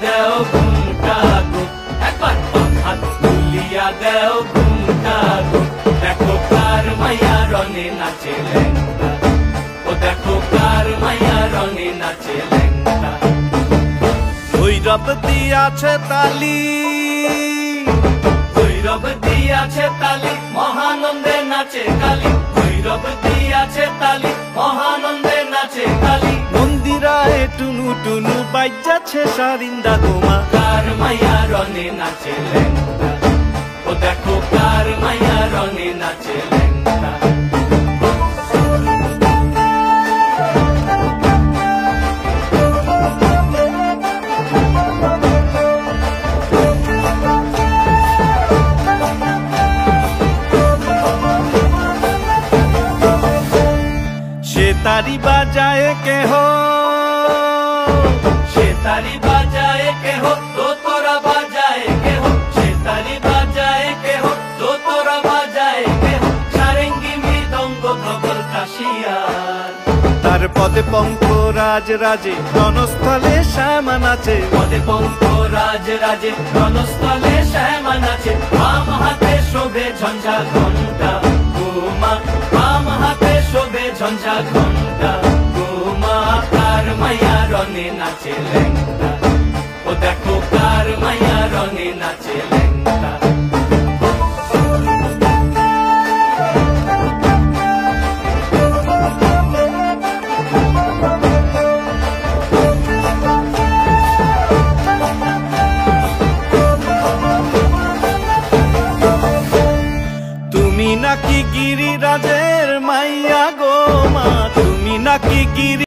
দেও ঘুমটা গো, একবার বাম হাত তুলিয়া দেও ঘুমটা গো। দেখো কার মাইয়া রনে নাচে ল্যাংটা, ও দেখো কার মাইয়া রনে নাচে ল্যাংটা। ভৈরব দিয়াছে তালি, ভৈরব দিয়াছে তালি, মহানন্দে নাচে কালী। ভৈরব দিয়াছে তালি, মহানন্দে নাচে কালী। মন্দিরায় টুনু টুনু বাজ্যাছে সারিন্দা গোমা। কার মাইয়া রনে নাচে ল্যাংটা, ও দেখো কার মাইয়া রনে নাচে ল্যাংটা। সে তারি বাজায় কেহ, সে তারি বাজায় কেহ, তো তোরা বাজায় কেহ। সে তারি বাজায় কেহ, তো তোরা বাজায় কেহ। সারেঙ্গি মৃদঙ্গ ধবল কাশিয়ার, তার পদে পঙ্ক রাজ রাজে রণস্থলে শ্যামা নাচে। পদে পঙ্ক রাজ রাজে রণস্থলে শ্যামা নাচে। বাম হাতে শোভে ঝঞ্ঝা ঘণ্টা গোমা, বাম হাতে শোভে ঝঞ্ঝা ঘণ্টা গোমা। কার মাইয়া রনে নাচে ল্যাংটা, ও দেখো কার মাইয়া রনে নাচে ল্যাংটা।